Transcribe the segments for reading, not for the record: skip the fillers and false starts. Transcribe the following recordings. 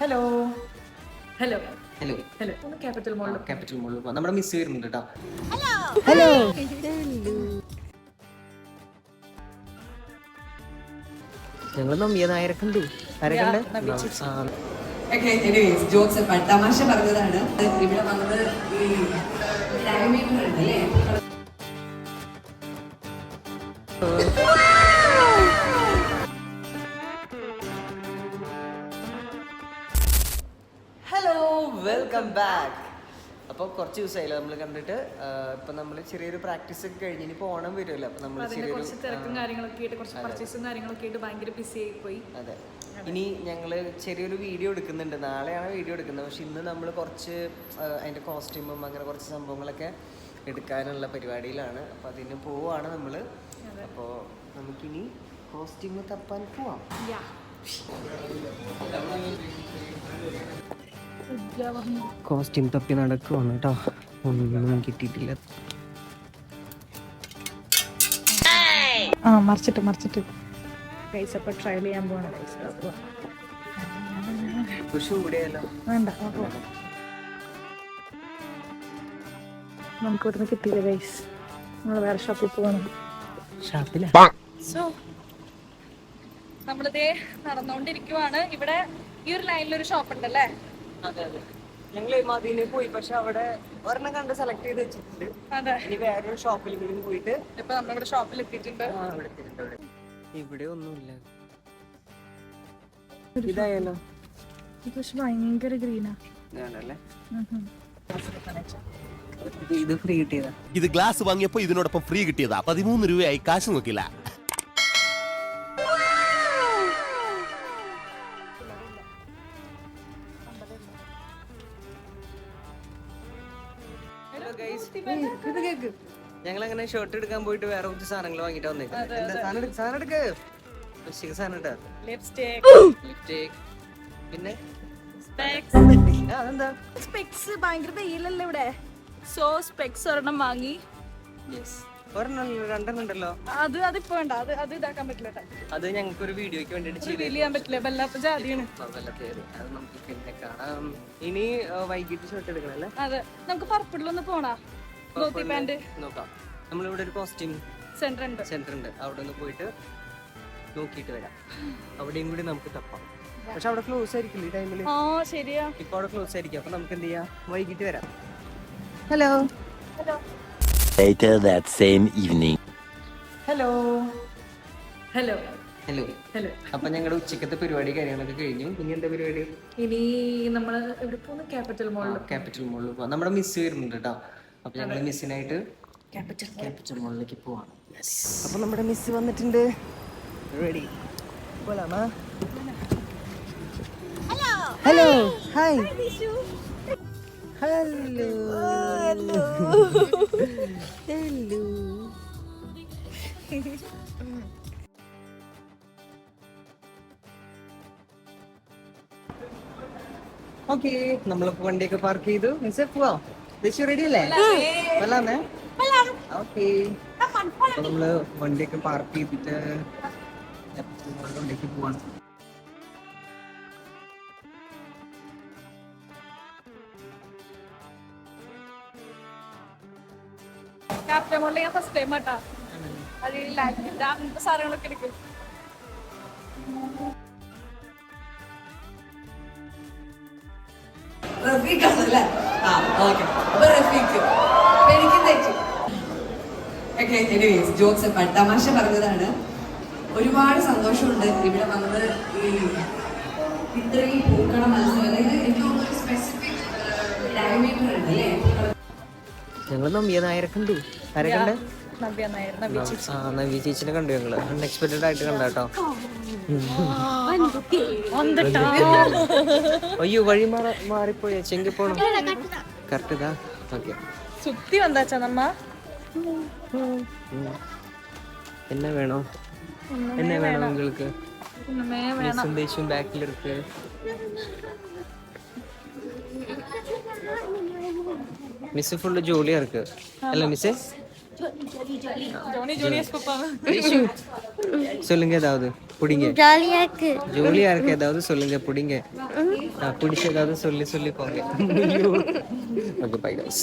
Hello hello hello hello ഒന്ന് capital മോളിൽ capital മോളിൽ പോവാം. നമ്മുടെ മിസ് വരുന്നുണ്ട് കേട്ടോ. ഹലോ ഞങ്ങൾ നമ്പിയ നായരെ കണ്ടു. ആരെ കണ്ടേ? ജോക്സ് തമാശ പറഞ്ഞതാണ്. ഇവിടെ വന്നത് ഈ ഡയമീറ്റർ ഉണ്ടല്ലേ. Hello, welcome back. അപ്പോൾ കുറച്ച് ദിവസമായില്ല നമ്മൾ കണ്ടിട്ട്. ഇപ്പം നമ്മൾ ചെറിയൊരു പ്രാക്ടീസ് ഒക്കെ കഴിഞ്ഞ് ഇനി ഓണം വരുമല്ലോ. അപ്പം നമ്മൾ കുറച്ച് തിരക്കും കാര്യങ്ങളൊക്കെ ആയിട്ട് കുറച്ച് പർച്ചേസും കാര്യങ്ങളൊക്കെ ആയിട്ട് ഭയങ്കര ബിസി ആയിപ്പോയി. അതെ, ഇനി ഞങ്ങൾ ചെറിയൊരു വീഡിയോ എടുക്കുന്നുണ്ട്. നാളെയാണ് വീഡിയോ എടുക്കുന്നത്. പക്ഷെ ഇന്ന് നമ്മൾ കുറച്ച് അതിൻ്റെ കോസ്റ്റ്യൂമും അങ്ങനെ കുറച്ച് സംഭവങ്ങളൊക്കെ എടുക്കാനുള്ള പരിപാടിയിലാണ്. അപ്പോൾ അതിന് പോവാണ് നമ്മൾ. അപ്പോൾ നമുക്കിനി കോസ്റ്റ്യൂം തപ്പാൻ പോവാം. കോസ്റ്റ്യൂം തപ്പി നടക്കുവാണ് കേട്ടോ. ഒന്നും കിട്ടിയിട്ടില്ല. മറിച്ചിട്ട് ഗൈസ് അപ്പോൾ ട്രയൽ ചെയ്യാൻ പോകണം ഗൈസ്. വേണ്ട നമുക്ക് ഇവിടുന്ന് കിട്ടിയില്ല ഗൈസ്. നമ്മൾ വേറെ ഷോപ്പിൽ പോകണം. സോ നമ്മളിതേ നടന്നുകൊണ്ടിരിക്കുവാണ്. ഇവിടെ ഈ ഒരു ലൈനിലൊരു ഷോപ്പ് ഉണ്ടല്ലേ. അതെ അതെ, ഞങ്ങൾ മദീനെ പോയി. പക്ഷെ അവിടെ ഒരെണ്ണം കണ്ട് സെലക്ട് ചെയ്ത് വെച്ചിട്ടുണ്ട്. അതെ, ഇനി വേറൊരു ഷോപ്പിൽ കൂടി പോയിട്ട് ഇപ്പൊ നമ്മളിവിടെ ഷോപ്പിൽ എത്തിയിട്ടുണ്ട്. ഇവിടെ ഒന്നുമില്ല. ഇതായാലോ? ഇത് പക്ഷെ ഭയങ്കര ഗ്രീനാ. ഇത് ഫ്രീ കിട്ടിയതാ. ഇത് ഗ്ലാസ് വാങ്ങിയപ്പോ ഇതിനോടൊപ്പം ഫ്രീ കിട്ടിയതാ. 13 രൂപയായി, കാശ് നോക്കില്ല. ഞങ്ങൾ അങ്ങനെ ഷർട്ട് എടുക്കാൻ പോയിട്ട് വേറെ കുറച്ച് സാധനങ്ങൾ വാങ്ങിട്ട് വന്നേക്കാം. സാധനം എടുക്ക്. ലിപ്സ്റ്റിക്, പിന്നെ അതെന്താ സ്പെക്സ് ഭയങ്കര വെയിലല്ലേ ഇവിടെ. സോ സ്പെക്സ് ഒരെണ്ണം വാങ്ങി. ഒരെണ്ണം രണ്ടെണ്ണം ഉണ്ടല്ലോ. അതിപ്പോ വേണ്ട, അത് ഇതാക്കാൻ പറ്റില്ല. അത് ഞങ്ങൾക്ക് ഒരു വീഡിയോക്ക് വേണ്ടിട്ട് ചെയ്യാൻ പറ്റില്ല. വല്ലാത്ത ജാതിയാണ്. അത് നമുക്ക് പിന്നെ കാണാം. ഇനി വൈകിട്ട് ഷർട്ട് എടുക്കണല്ലേ. അതെ, നമുക്ക് പർപ്പിളിലൊന്ന് പോണാ. ധോത്തി പാന്റ് നോക്കാം. നമ്മളിവിടെ ഒരു കോസ്റ്റ്യൂം സെന്റർ ഉണ്ട്. അവിടെ ഒന്ന് പോയിട്ട് നോക്കിയിട്ട് വരാം. അവിടെയും കൂടി നമുക്ക് തപ്പാം. പക്ഷെ അവിടെ ക്ലോസ് ആയിരിക്കില്ല ഈ ടൈമില്. ശരിയാ, ഇപ്പൊ അവിടെ ക്ലോസ് ആയിരിക്കും. അപ്പൊ നമുക്ക് എന്ത് ചെയ്യാം, വൈകിട്ട് വരാം. Hello Later that same evening. Hello hello hello hello. അപ്പൊ ഞങ്ങളുടെ ഉച്ചക്കത്തെ പരിപാടി കാര്യങ്ങളൊക്കെ കഴിഞ്ഞു. ഇനി എന്താ പരിപാടി? ഇനി നമ്മള് എവിടെ പോകുന്നു? ക്യാപിറ്റൽ മോളിൽ പോവാം. നമ്മുടെ മിസ് വരുന്നുണ്ട് കേട്ടോ. അപ്പൊ ഞങ്ങള് മിസ്സിനായിട്ട് ക്യാപിറ്റൽ മോളിലേക്ക് പോവാണ്. അപ്പൊ നമ്മുടെ മിസ് വന്നിട്ടുണ്ട്. റെഡി പോലാമാ? Hello hi. ഹലോ ഓക്കെ, നമ്മളിപ്പോ വണ്ടിയൊക്കെ പാർക്ക് ചെയ്തു. മിസ്സേ പോവാം. റെഡി അല്ലേ? വല്ലാന്നേ. ഓക്കെ, അപ്പൊ നമ്മള് വണ്ടിയൊക്കെ പാർക്ക് ചെയ്തിട്ട് വണ്ടിക്ക് പോവാണ്. ക്യാപിറ്റൽ മോളിൽ ഞാൻ ഫസ്റ്റ് ടൈം ആട്ടാ. അത് അങ്ങനത്തെ സാധനങ്ങളൊക്കെ എടുക്കും. റഫീഖാണല്ലേ? എനിക്ക് തെറ്റി. ജോക്സ് തമാശ പറഞ്ഞതാണ്. ഒരുപാട് സന്തോഷമുണ്ട് ഇവിടെ വന്നത്. ഈ ഇത്രയും പൂക്കള മത്സരം, അതായത് എനിക്ക് തോന്നുന്നു സ്പെസിഫിക് ഡയമീറ്റർ ഉണ്ടല്ലേ. ഞങ്ങൾ നമ്പിയ നായരെ കണ്ടു. ആരെ കണ്ടേ? നവ്യ ചേച്ചിനെ കണ്ടു. ഞങ്ങള് അൺഎക്സ്പെക്ടഡ് ആയിട്ട് കണ്ടോ. അയ്യോ, വഴി മാറിപ്പോയ ചെങ്കി പോണം. കറക്റ്റ് ഇതാ. ഓക്കെ, സുത്തി വന്നാച്ചാ നമ്മ. എന്നെ വേണോ നിങ്ങൾക്ക്? സന്ദേശം ബാക്കിലെടുക്ക്. മിസ് ഫുള്ള് ജോലിയാ ഇருக்கு അല്ല മിസ്സേ? ஜோனி ஜூனியர்ஸ் கூப்பாங்க. சொல்லுங்க ஏதாவது புடிங்க. ஜாலியா இருக்கு. ஜோலியா இருக்கு ஏதாவது சொல்லுங்க புடிங்க. பிடிச்ச ஏதாவது சொல்லி போங்க. Okay bye guys.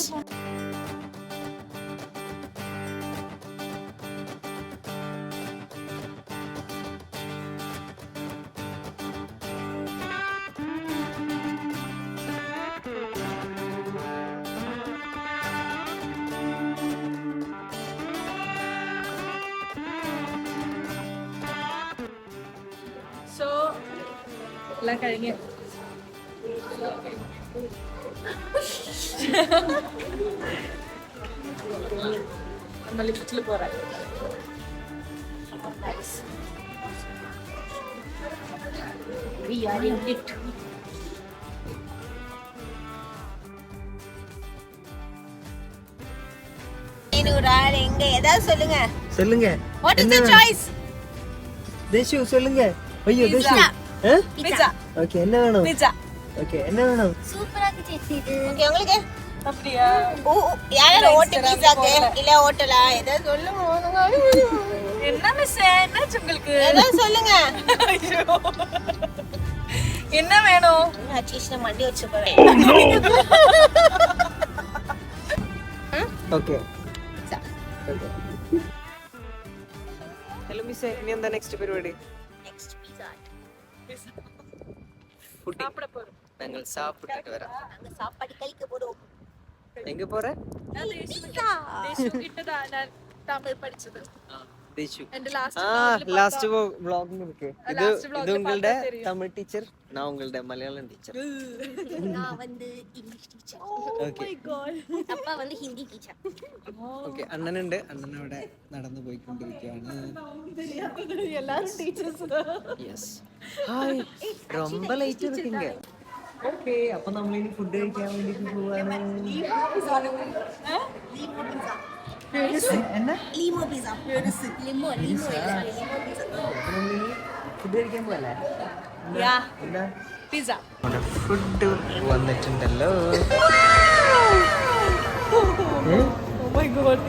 സോ എല്ലാം കഴിഞ്ഞ് നമ്മൾ ലിഫ്റ്റിൽ പോരാ. We are in it. எங்க ஏதாவது சொல்லுங்க. சொல்லுங்க. What is the choice? தேஷு சொல்லுங்க. ஐயோ தேஷு. Pizza. ஓகே என்ன வேணும்? Pizza. ஓகே என்ன வேணும்? சூப்பரா இருக்கு இது. ஓகே உங்களுக்கு? அப்படியா? யாரோ ஓட்ட பீஸாக்கு இல்ல ஹோட்டலா ஏதாவது சொல்லுங்க. என்ன மிஸ் என்னாச்சு உங்களுக்கு? ஏதாவது சொல்லுங்க. என்ன வேணும்? நான் சீஸ்ல மண்டி வச்சு போறேன். ഓക്കെ ഹലോ മിസ് ഇനി എന്താ നെക്സ്റ്റ് പരിപാടി? Next pizza. சாப்பிட போறோம். ഞങ്ങൾ സാപ്പിട്ടിട്ട് വരാം. நாங்க சாப்பாடு கழிக்க போறோம். എങ്ക പോറേ? ദേശു കിട്ടതാ ഞാൻ തമിഴ് പഠിച്ചത്. ദേശു എന്റെ ലാസ്റ്റ് വ്ളോഗ് இருக்கு. இது last vlog இது உங்களுடைய பார்த்தா தெரியும். தமிழ் டீச்சர், நான் உங்களுடைய மலையாளம் டீச்சர். நான் வந்து இங்கிலீஷ் டீச்சர். ഓക്കെ அப்பா வந்து ஹிந்தி டீச்சர். ഓക്കെ അണ്ണനുണ്ട്. അണ്ണൻ അവിടെ നടന്നു പോയിക്കൊണ്ടിരിക്കുകയാണ്. எல்லாரும் டீச்சர்ஸ் தான். യെസ് ഹായ് ரொம்ப ലേറ്റ് இருக்கீங்க. ഓക്കെ അപ്പോൾ നമ്മൾ ഇനി ഫുഡ് കഴിക്കാൻ വേണ്ടിട്ട് പോവാണ്. എന്നാ லிமோ பீஸா. லிமோ இல்ல லிமோ பீஸா. ഫുഡ് കഴിക്കാൻ പോവല്ലേ? യാ എന്താ പിസ്സ. നമ്മുടെ ഫുഡ് വന്നിട്ടുണ്ടല്ലോ. Oh my god.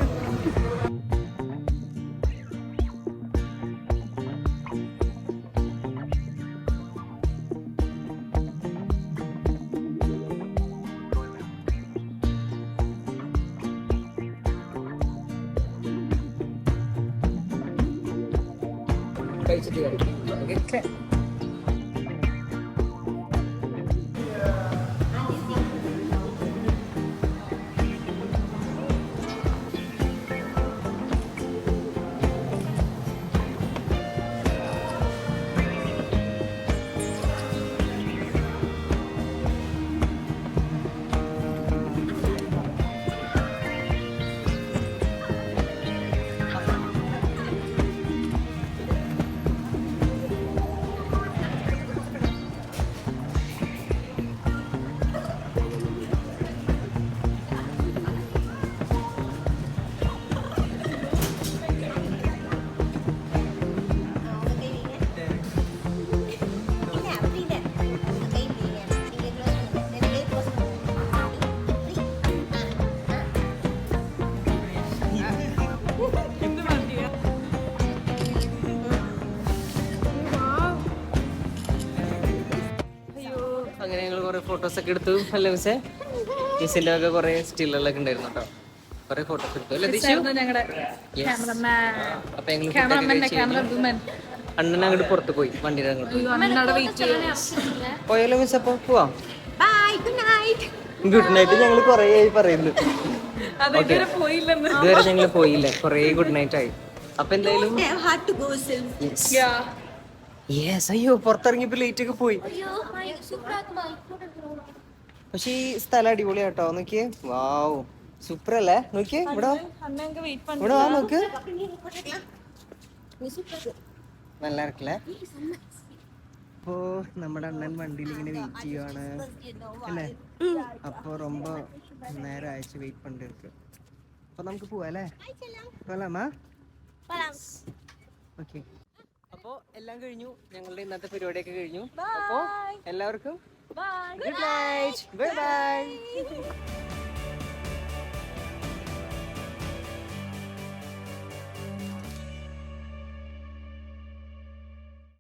കഴിച്ചിട്ട് കഴിക്കും. ഓക്കെ അങ്ങനെ ഞങ്ങൾ കുറെ ഫോട്ടോസ് ഒക്കെ എടുത്തു. അല്ലേ മിസ്സേ? മിസ്സിന്റെ ഒക്കെ കുറെ സ്റ്റില്ലുകളൊക്കെ ഉണ്ടായിരുന്നു കേട്ടോ. കുറെ ഫോട്ടോസ് എടുത്തു അല്ലേ ദിശു? ഞങ്ങളുടെ ക്യാമറമാൻ. അപ്പൊ ഞങ്ങൾ ക്യാമറമാൻ അണ്ണൻ അങ്ങോട്ട് പുറത്ത് പോയി വണ്ടിയുടെ അങ്ങോട്ട് അണ്ണനോട് വെയിറ്റ് ചെയ്യാം. പോയാലോ മിസ്? അപ്പൊ പോവാം. By good night. Good night ഞങ്ങൾ കൊറേ ആയി പറയുന്നു. അതിങ്ങനെ പോയില്ലെന്ന്. ഇതുവരെ ഞങ്ങൾ പോയില്ല. കൊറേ ഗുഡ് നൈറ്റ് ആയി. അപ്പൊ എന്തായാലും had to go self. Yeah yes. അയ്യോ പുറത്തിറങ്ങിയപ്പോ ലേറ്റ് ഒക്കെ പോയി. അയ്യോ സൂപ്പർ ആക്കുമായി. പക്ഷെ ഈ സ്ഥലം അടിപൊളിയാട്ടോ. നോക്കിയേ. വാവ് സൂപ്പർ അല്ലേ? നോക്കിയേ ഇവിടെ വാ. അണ്ണങ്ക വെയിറ്റ് പண்ற. ഇവിടെ വാ നോക്ക്. നീ സൂപ്പർ. നല്ല ഇറക്കില്ലേ? അപ്പോ നമ്മുടെ അണ്ണൻ വണ്ടിയിൽ ഇങ്ങനെ വെയിറ്റ് ചെയ്യുവാണ് അല്ലേ? അപ്പൊ ரொம்ப നേരം അയച്ച് വെയിറ്റ് പണ്ടിருக்கு. അപ്പൊ നമുക്ക് പോവാ അല്ലേ? പോലാമാ? ഓക്കെ. അപ്പോ എല്ലാം കഴിഞ്ഞു. ഞങ്ങളുടെ ഇന്നത്തെ പരിപാടിയൊക്കെ കഴിഞ്ഞു. അപ്പോ എല്ലാവർക്കും bye. Good night. Bye by.